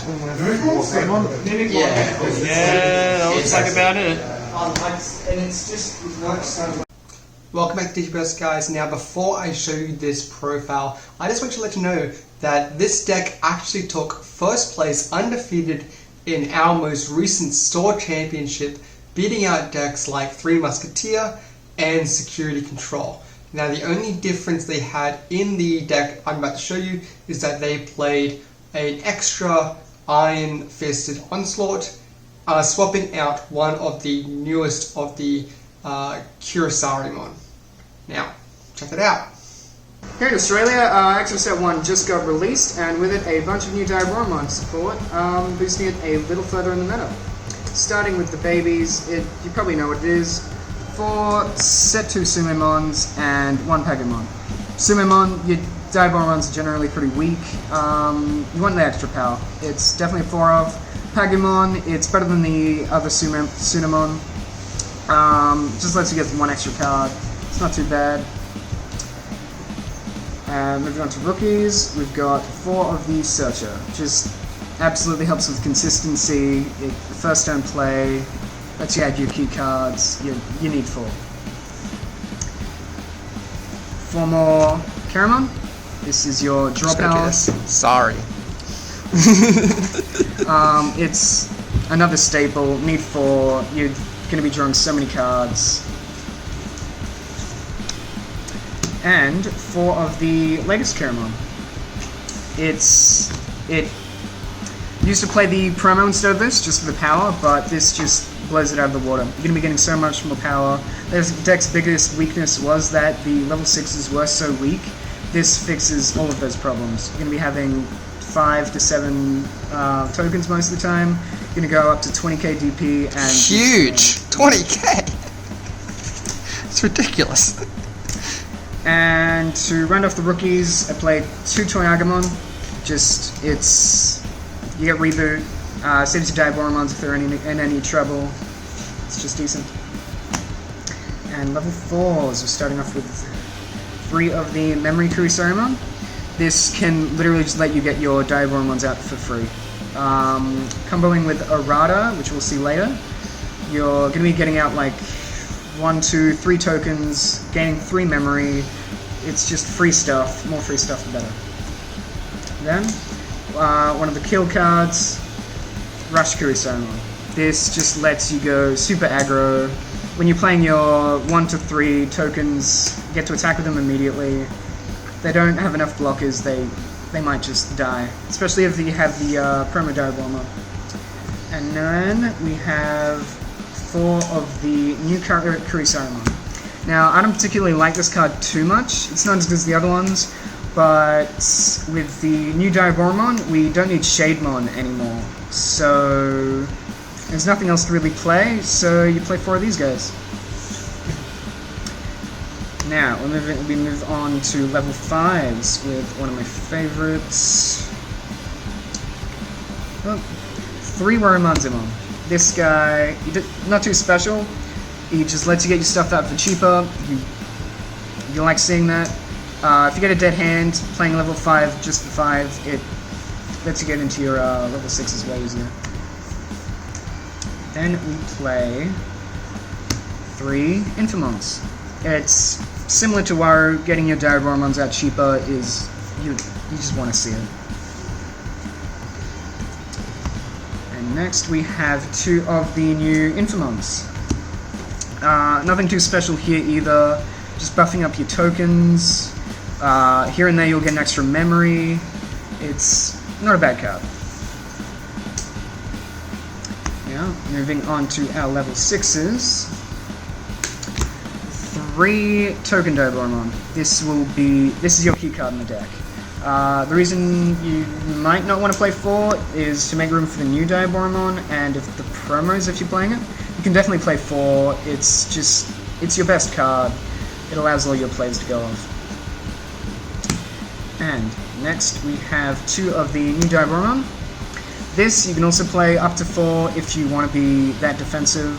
Yeah, that looks like about it. Welcome back to Digibus, guys. Now, before I show you this profile, I just want to let you know that this deck actually took first place undefeated in our most recent store championship, beating out decks like Three Musketeer and Security Control. Now, the only difference they had in the deck I'm about to show you is that they played an extra Iron Fisted Onslaught, swapping out one of the newest of the Diaboromon. Now, check it out. Here in Australia, Exo Set 1 just got released, and with it a bunch of new Diaboromon support, boosting it a little further in the meta. Starting with the babies, you probably know what it is. 4 Set 2 Sumimons and 1 Pagumon. Sumimon, your Diaboromons are generally pretty weak. You want the extra power. It's definitely a 4 of. Pagumon, it's better than the other Sunamon. Just lets you get 1 extra card. It's not too bad. Moving on to rookies, we've got 4 of the Searcher. Just absolutely helps with consistency. First turn play, lets you add your key cards. You need 4. 4 more Caramon. This is your draw power. Sorry. It's another staple. Need 4. You're going to be drawing so many cards. And 4 of the latest Caramon. It used to play the promo instead of this, just for the power, but this just blows it out of the water. You're going to be getting so much more power. This deck's biggest weakness was that the level 6s were so weak. This fixes all of those problems. You're going to be having 5 to 7 tokens most of the time. You're going to go up to 20k DP and... Huge! 20k! It's ridiculous. And to round off the rookies, I played 2 Diaboromon. You get reboot, saves your Diaboromons if they're in any trouble. It's just decent. And level 4s, we're starting off with 3 of the Memory Kurisarimon. This can literally just let you get your Diaboromons out for free. Comboing with Errata, which we'll see later, you're going to be getting out like 1, 2, 3 tokens, gaining 3 memory. It's just free stuff. More free stuff, the better. Then, one of the kill cards, Rush Kurisarimon. This just lets you go super aggro. When you're playing your 1 to 3 tokens, get to attack with them immediately. If they don't have enough blockers, they might just die. Especially if you have the promo Diaboromon. And then we have 4 of the new Kurisarimon. Now, I don't particularly like this card too much. It's not as good as the other ones, but with the new Diaboromon, we don't need Shademon anymore. So there's nothing else to really play, so you play 4 of these guys. Now, we move on to level 5s with one of my favorites. Oh, 3 Warumanzimon. This guy, not too special. He just lets you get your stuff out for cheaper. You like seeing that. If you get a dead hand, playing level 5 just for 5, it lets you get into your level 6s way easier. Then we play 3 Infamons. It's similar to Waru. Getting your Diaboromons out cheaper is you just want to see it. And next we have 2 of the new Infamons. Nothing too special here either. Just buffing up your tokens. Here and there you'll get an extra memory. It's not a bad card. Now, moving on to our level 6s. 3 token Diaboromon. This is your key card in the deck. The reason you might not want to play 4 is to make room for the new Diaboromon, and if the promos, if you're playing it, you can definitely play 4. It's your best card. It allows all your plays to go off. And next we have 2 of the new Diaboromon. This you can also play up to 4 if you want to be that defensive.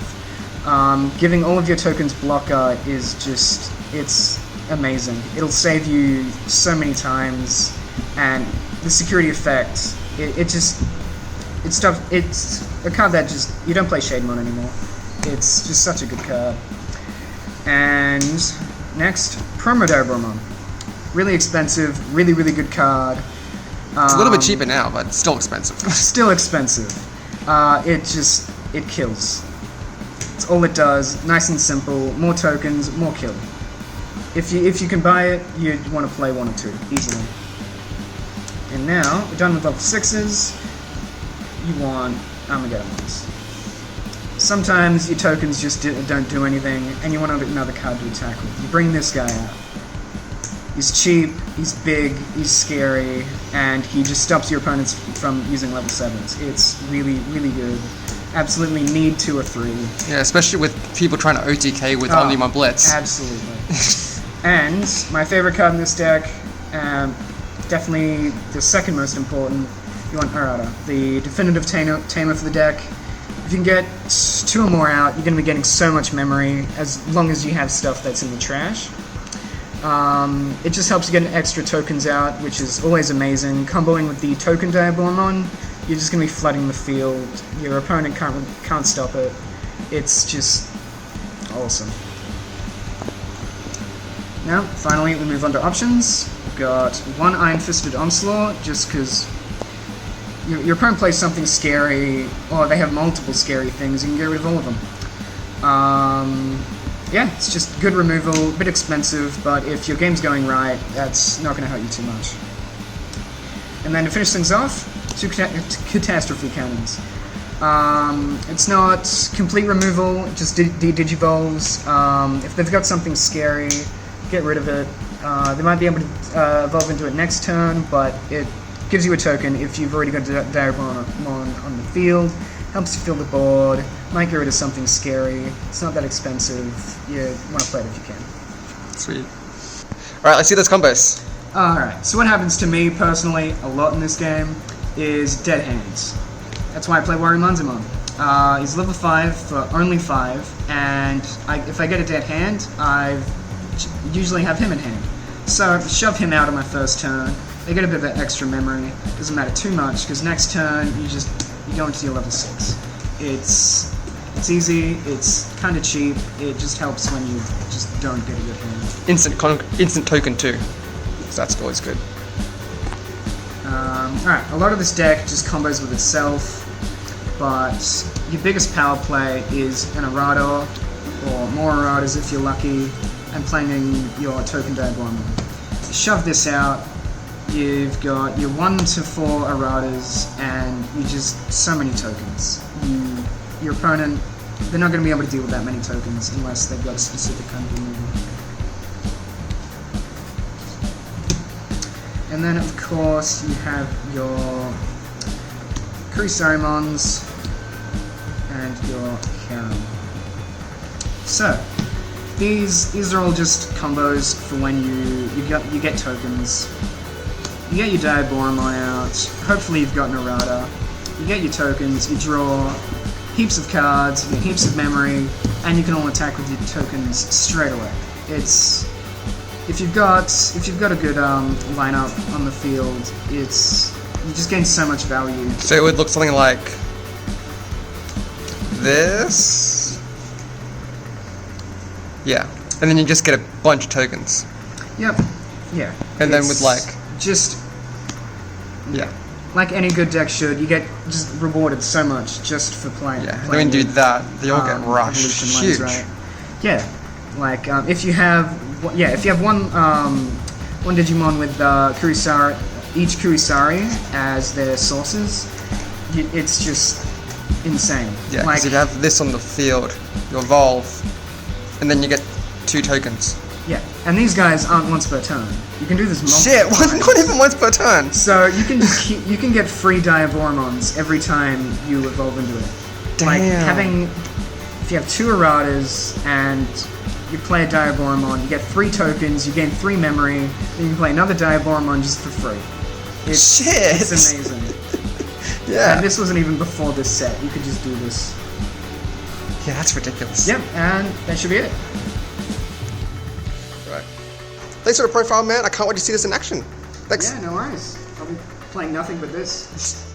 Giving all of your tokens blocker is just, it's amazing. It'll save you so many times, and the security effect, It's a card that just you don't play Shademon anymore. It's just such a good card. And next, Promo Diaboromon. Really expensive, really good card. It's a little bit cheaper now, but still expensive. Still expensive. It kills. It's all it does. Nice and simple. More tokens, more kill. If you can buy it, you want to play 1 or 2 easily. And now we're done with level 6s. You want Armageddon's. Sometimes your tokens just don't do anything, and you want another card to attack with. You bring this guy out. He's cheap, he's big, he's scary, and he just stops your opponents from using level 7s. It's really good. Absolutely need 2 or 3. Yeah, especially with people trying to OTK with only my Blitz. Absolutely. And my favorite card in this deck, definitely the second most important, you want Arata, the definitive tamer for the deck. If you can get 2 or more out, you're going to be getting so much memory, as long as you have stuff that's in the trash. It just helps you get extra tokens out, which is always amazing. Comboing with the token Diaboromon, you're just going to be flooding the field. Your opponent can't stop it. It's just awesome. Now, finally, we move on to options. We've got 1 Iron-Fisted Onslaught, just because your opponent plays something scary, or they have multiple scary things, you can get rid of all of them. Yeah, it's just good removal, a bit expensive, but if your game's going right, that's not going to hurt you too much. And then to finish things off, 2 Catastrophe Cannons. It's not complete removal, just digivolves. If they've got something scary, get rid of it. They might be able to evolve into it next turn, but it gives you a token if you've already got Diaboromon on the field. Helps you fill the board, might get rid of something scary. It's not that expensive. You want to play it if you can. Sweet. Alright, let's see those combos. Alright, so what happens to me personally a lot in this game is dead hands. That's why I play Warumanzamon. He's level 5 for only 5, and if I get a dead hand, I usually have him in hand. So shove him out on my first turn. They get a bit of extra memory. Doesn't matter too much, because next turn you go into your level 6. It's easy, it's kind of cheap, it just helps when you just don't get a good hand. Instant token too, so that's always good. Alright, a lot of this deck just combos with itself, but your biggest power play is an Errata, or more Erratas if you're lucky, and playing your token Diaboromon. Shove this out. You've got your 1 to 4 Erratas, and you just so many tokens. Your opponent, they're not going to be able to deal with that many tokens unless they've got a specific kind of removal. And then of course you have your Kurisarimons and your Harem. So these are all just combos for when you get tokens. You get your Diaboromon out, hopefully you've got an Errata, you get your tokens, you draw heaps of cards, you get heaps of memory, and you can all attack with your tokens straight away. If you've got a good lineup on the field, you just gain so much value. So it would look something like this? Yeah. And then you just get a bunch of tokens. Yep. Yeah. And then with yeah. Like any good deck should, you get just rewarded so much just for playing. Yeah, when you do that, they all get rushed. Huge. Right? Yeah, like if you have one Digimon with Kurisari, each Kurisari as their sources, it's just insane. Yeah, like because you have this on the field, you evolve, and then you get 2 tokens. Yeah, and these guys aren't once per turn. You can do this multiple times. Not even once per turn. So you can you can get free Diaboromons every time you evolve into it. Damn. Like if you have 2 Erratas and you play a Diaboromon, you get 3 tokens, you gain 3 memory, then you can play another Diaboromon just for free. It's amazing. Yeah. And this wasn't even before this set. You could just do this. Yeah, that's ridiculous. Yep, and that should be it. Thanks for the profile, man. I can't wait to see this in action. Thanks. Yeah, no worries. I'll be playing nothing but this.